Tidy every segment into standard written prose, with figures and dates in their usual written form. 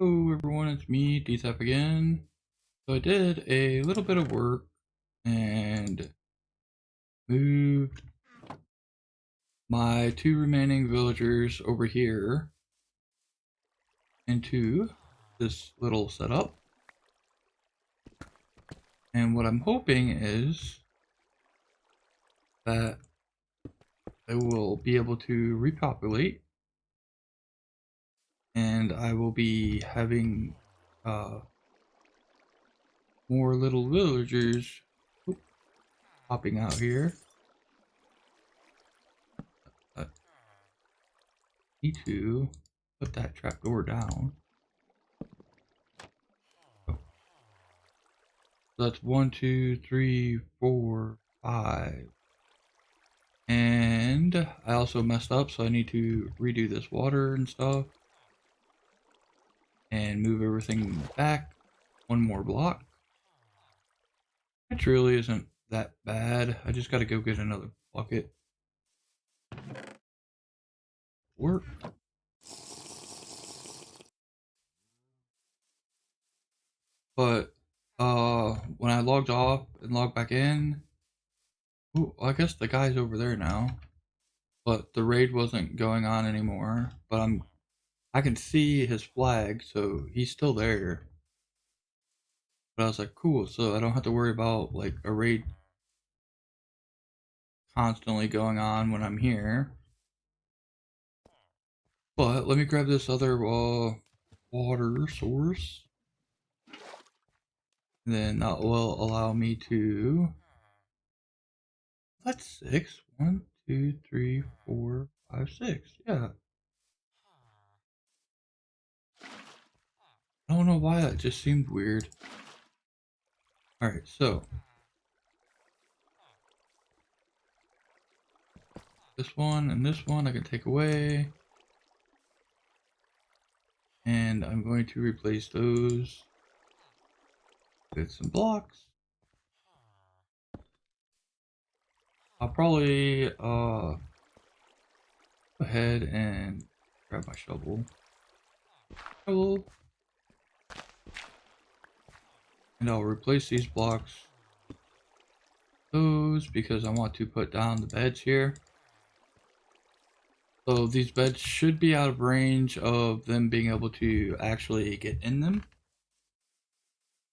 Hello everyone, it's me, DZAP again. So I did a little bit of work and moved my two remaining villagers over here into this little setup. And what I'm hoping is that I will be able to repopulate and I will be having more little villagers popping out here. I need to put that trapdoor down. Oh. So that's 1, 2, 3, 4, 5. And I also messed up, so I need to redo this water and stuff. And move everything back one more block. Which really isn't that bad. I just gotta go get another bucket. Work. But when I logged off and logged back in, ooh, I guess the guy's over there now. But the raid wasn't going on anymore. But I can see his flag, so he's still there. But I was like, cool, so I don't have to worry about like a raid constantly going on when I'm here. But let me grab this other water source. And then that will allow me to. That's 6. 1, 2, 3, 4, 5, 6. Yeah. I don't know why that just seemed weird. Alright, so this one and this one I can take away. And I'm going to replace those with some blocks. I'll probably go ahead and grab my shovel. And I'll replace these blocks those because I want to put down the beds here. So these beds should be out of range of them being able to actually get in them,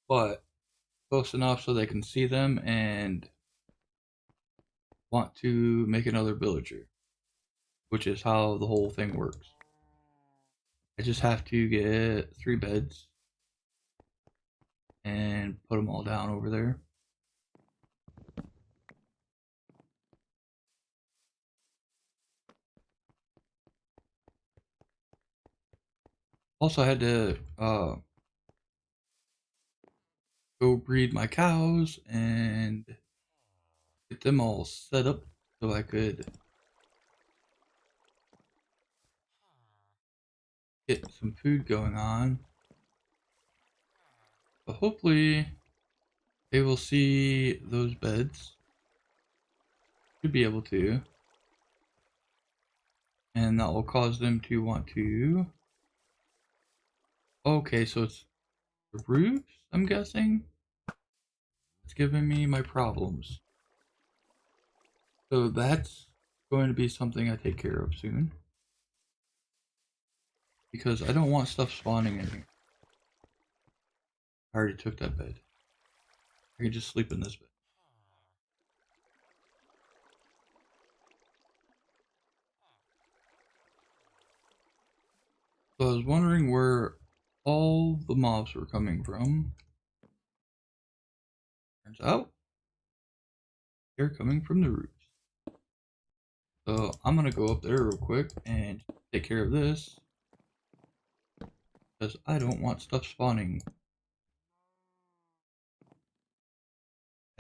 but close enough so they can see them and want to make another villager, which is how the whole thing works. I just have to get 3 beds and put them all down over there. Also, I had to go breed my cows and get them all set up so I could get some food going on. But hopefully they will see those beds. Should be able to. And that will cause them to want to. Okay, so it's the roofs, I'm guessing. It's giving me my problems. So that's going to be something I take care of soon. Because I don't want stuff spawning in here. I already took that bed. I can just sleep in this bed. So I was wondering where all the mobs were coming from. Turns out they're coming from the roofs. So I'm gonna go up there real quick and take care of this. Because I don't want stuff spawning.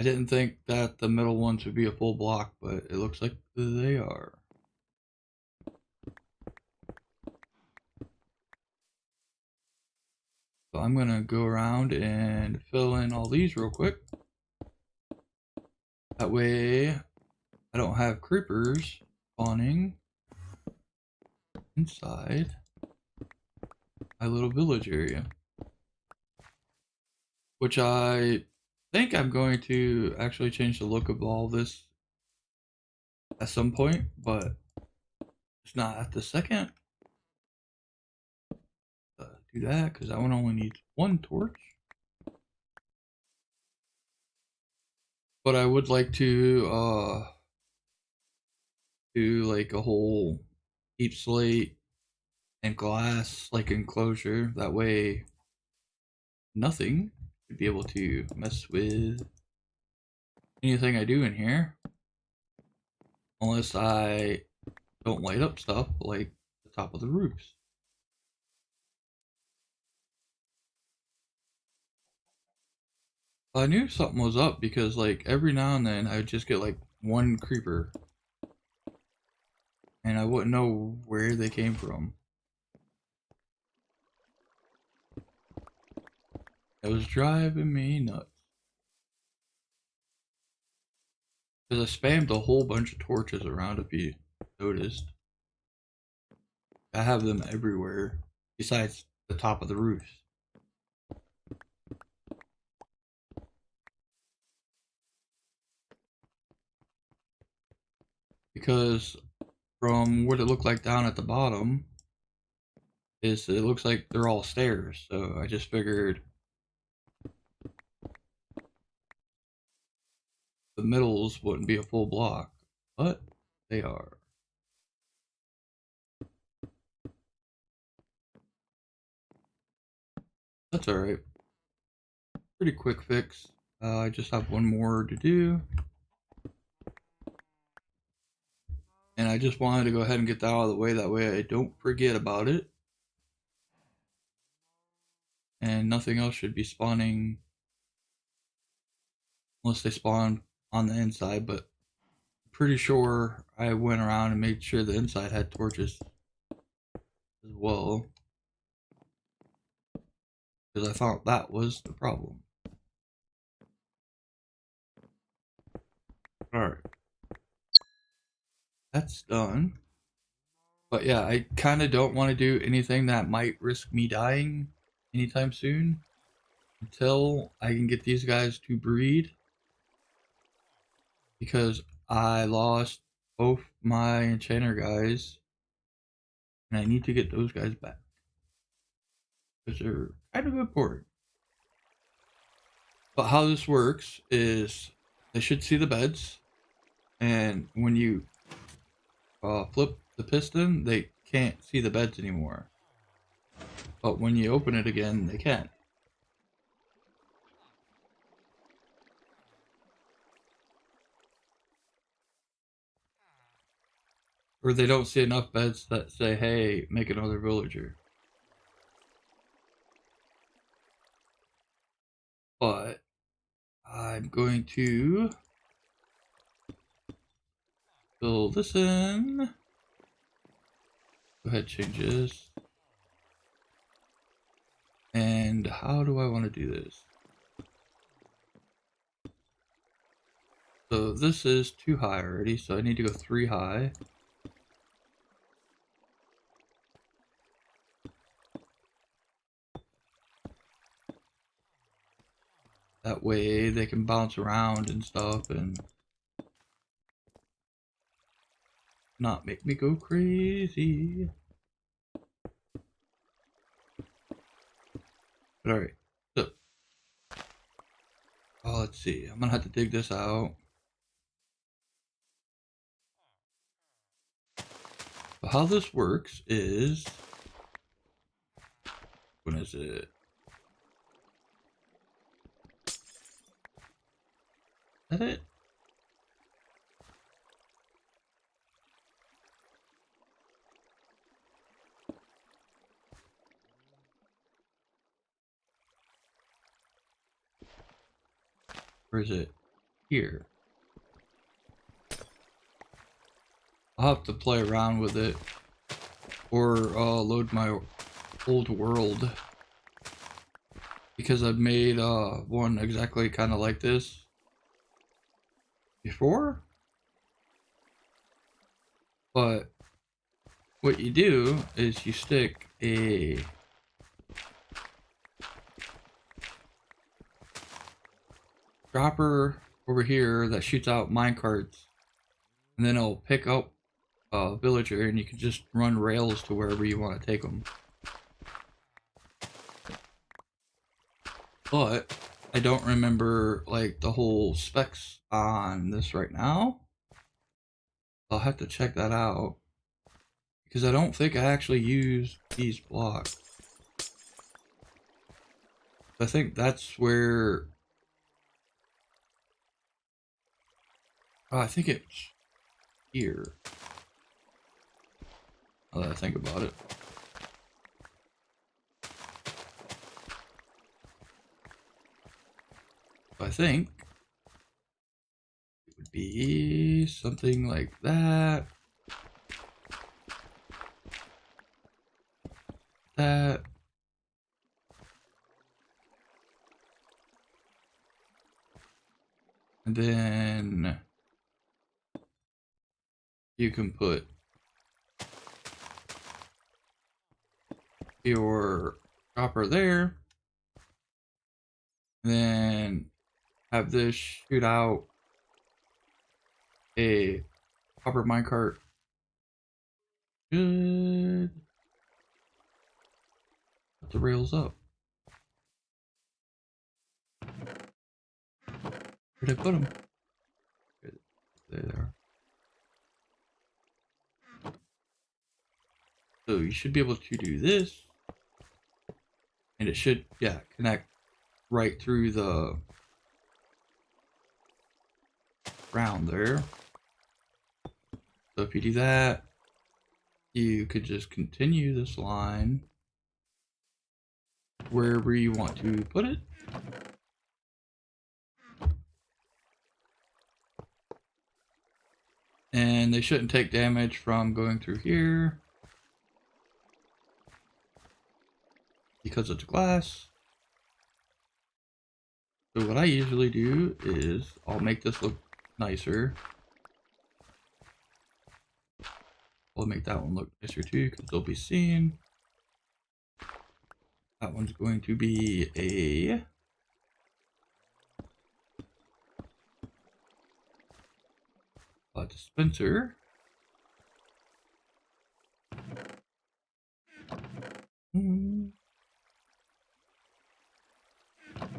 I didn't think that the middle ones would be a full block, but it looks like they are. So I'm gonna go around and fill in all these real quick. That way I don't have creepers spawning inside. my little village area. Which I think I'm going to actually change the look of all this at some point, but it's not at the second. Do that because that one only needs one torch. But I would like to do like a whole deep slate and glass like enclosure. That way nothing would be able to mess with anything I do in here. Unless I don't light up stuff like the top of the roofs. I knew something was up because like every now and then I would just get like one creeper and I wouldn't know where they came from. It was driving me nuts. Because I spammed a whole bunch of torches around if you noticed. I have them everywhere besides the top of the roofs. Because from what it looked like down at the bottom is it looks like they're all stairs. So I just figured the middles wouldn't be a full block, but they are. That's alright. Pretty quick fix. I just have one more to do. And I just wanted to go ahead and get that out of the way. That way I don't forget about it. And nothing else should be spawning. Unless they spawn on the inside. But I'm pretty sure I went around and made sure the inside had torches as well. Because I thought that was the problem. Alright. That's done. But yeah, I kind of don't want to do anything that might risk me dying anytime soon. Until I can get these guys to breed. Because I lost both my enchanter guys. And I need to get those guys back. Because they're kind of important. But how this works is they should see the beds. And when you flip the piston, they can't see the beds anymore. But when you open it again, they can. Or they don't see enough beds that say, hey, make another villager. But I'm going to fill this in. Go ahead, change this. And how do I want to do this? So this is too high already, so I need to go 3 high. That way they can bounce around and stuff and not make me go crazy. But alright, so let's see. I'm gonna have to dig this out. But how this works is, when is it? Is that it? Or is it here? I'll have to play around with it. Or load my old world. Because I've made one exactly kind of like this before. But what you do is you stick a dropper over here that shoots out minecarts, and then it'll pick up a villager, and you can just run rails to wherever you want to take them. But I don't remember like the whole specs on this right now. I'll have to check that out because I don't think I actually use these blocks. I think that's where I think it's here. Now that I think about it. I think it would be something like that. That. And then you can put your chopper there. And then have this shoot out a copper minecart. Good. Put the rails up. Where'd I put them? There they are. So you should be able to do this. And it should, yeah, connect right through the ground there. So if you do that, you could just continue this line wherever you want to put it. And they shouldn't take damage from going through here because it's glass. So what I usually do is I'll make this look nicer. I'll make that one look nicer too because they'll be seen. That one's going to be a dispenser.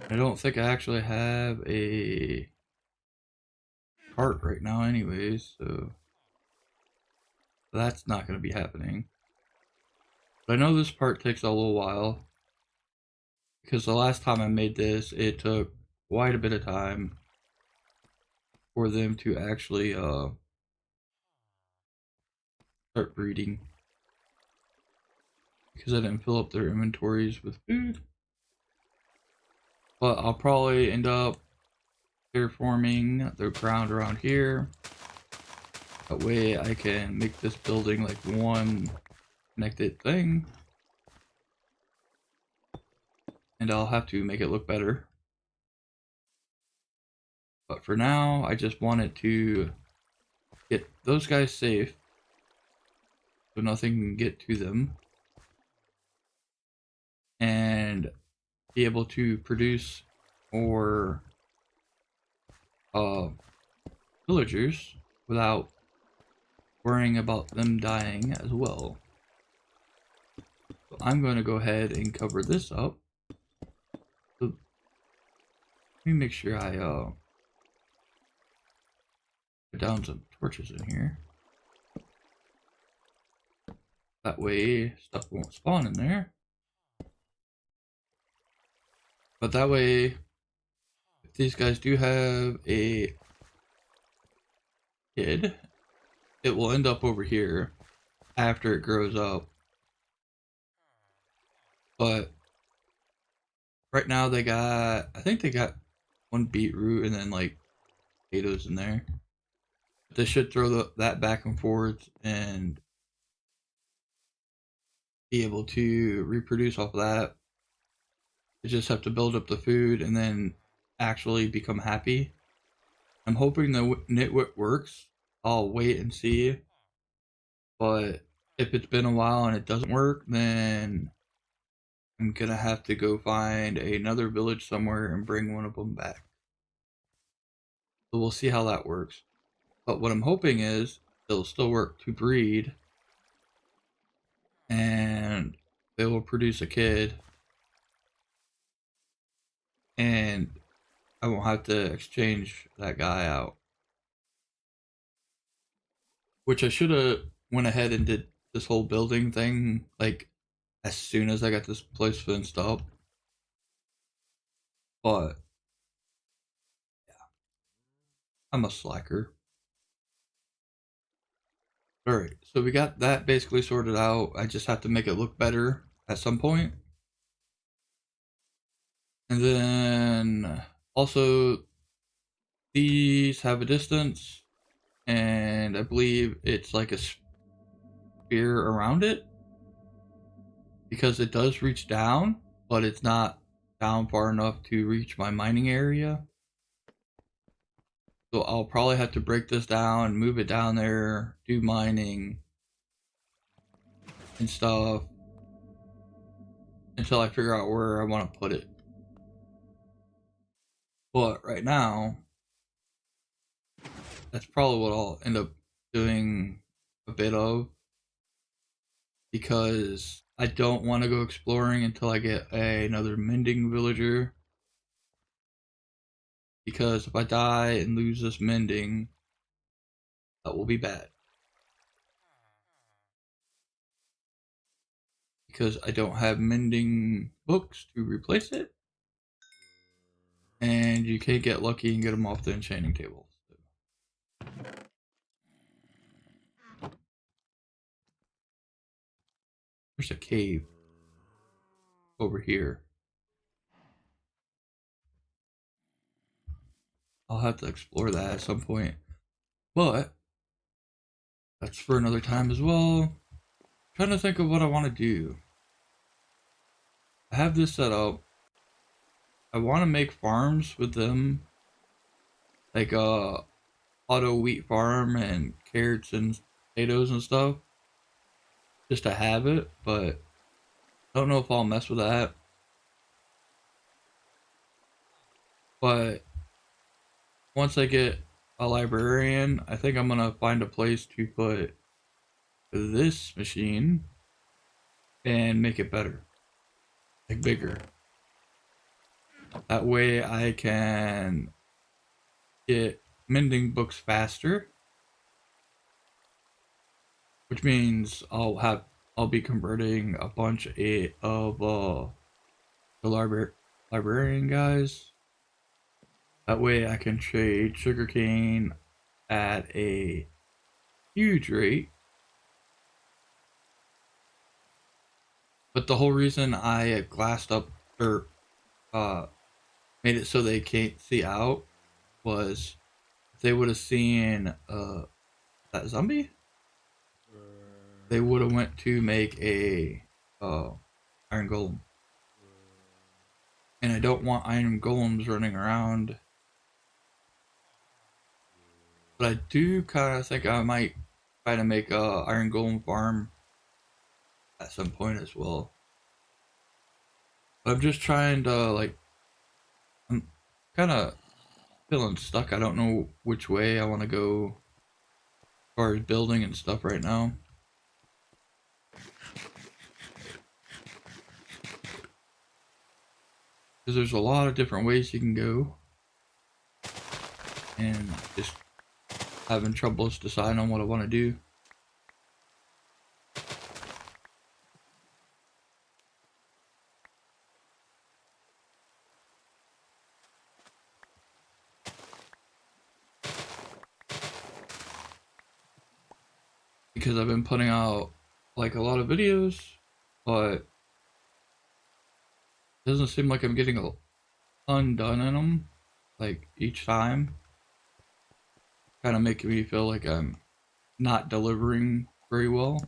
I don't think I actually have a cart right now anyways, so that's not going to be happening. But I know this part takes a little while because the last time I made this, it took quite a bit of time for them to actually start breeding because I didn't fill up their inventories with food. But I'll probably end up terraforming the ground around here. That way I can make this building like one connected thing. And I'll have to make it look better. But for now, I just wanted to get those guys safe so nothing can get to them. And be able to produce more villagers without worrying about them dying as well. So I'm going to go ahead and cover this up. So let me make sure I put down some torches in here. That way stuff won't spawn in there. But that way, if these guys do have a kid, it will end up over here after it grows up. But right now they got, I think they got one beetroot and then like potatoes in there. They should throw that back and forth and be able to reproduce off of that. They just have to build up the food and then actually become happy. I'm hoping the nitwit works. I'll wait and see. But if it's been a while and it doesn't work, then I'm gonna have to go find another village somewhere and bring one of them back. So we'll see how that works. But what I'm hoping is it'll still work to breed and they will produce a kid and I won't have to exchange that guy out. Which I should have went ahead and did this whole building thing like as soon as I got this place fenced up. But yeah, I'm a slacker. Alright, so we got that basically sorted out. I just have to make it look better at some point. And then also these have a distance and I believe it's like a sphere around it because it does reach down, but it's not down far enough to reach my mining area. So I'll probably have to break this down, move it down there, do mining and stuff until I figure out where I want to put it. But right now, that's probably what I'll end up doing a bit of because I don't want to go exploring until I get another mending villager. Because if I die and lose this mending, that will be bad. Because I don't have mending books to replace it. And you can't get lucky and get them off the enchanting table. There's a cave over here. I'll have to explore that at some point. But that's for another time as well. I'm trying to think of what I want to do. I have this set up. I want to make farms with them. Like auto wheat farm and carrots and potatoes and stuff. Just to have it, but I don't know if I'll mess with that. But once I get a librarian, I think I'm gonna find a place to put this machine and make it better, like bigger. That way I can get mending books faster, which means I'll be converting a bunch of the librarian guys. That way I can trade sugarcane at a huge rate. But the whole reason I glassed up or made it so they can't see out was if they would have seen that zombie, they would have went to make a iron golem. And I don't want iron golems running around. But I do kind of think I might try to make a iron golem farm at some point as well. I'm just trying to like, I'm kind of feeling stuck. I don't know which way I want to go as far as building and stuff right now. Because there's a lot of different ways you can go. And just having troubles deciding on what I want to do. Because I've been putting out like a lot of videos, but it doesn't seem like I'm getting a ton done in them, like each time. Kind of making me feel like I'm not delivering very well.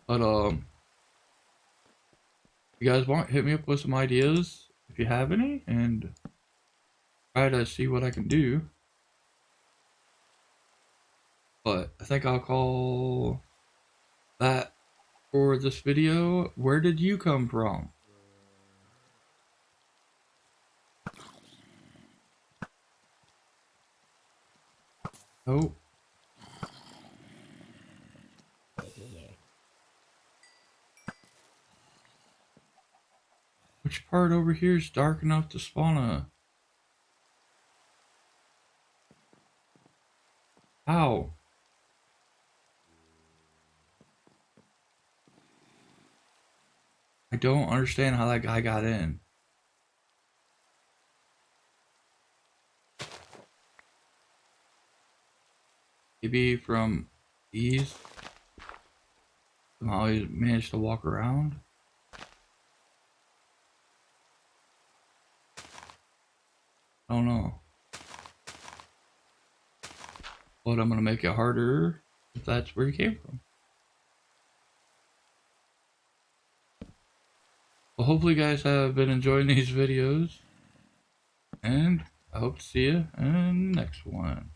But you guys want, hit me up with some ideas if you have any, and try to see what I can do. But I think I'll call that for this video. Where did you come from? Oh. Which part over here is dark enough to spawn a... How? I don't understand how that guy got in. Maybe from these? Somehow he managed to walk around? I don't know. But I'm gonna make it harder if that's where he came from. Well, hopefully you guys have been enjoying these videos. And I hope to see you in the next one.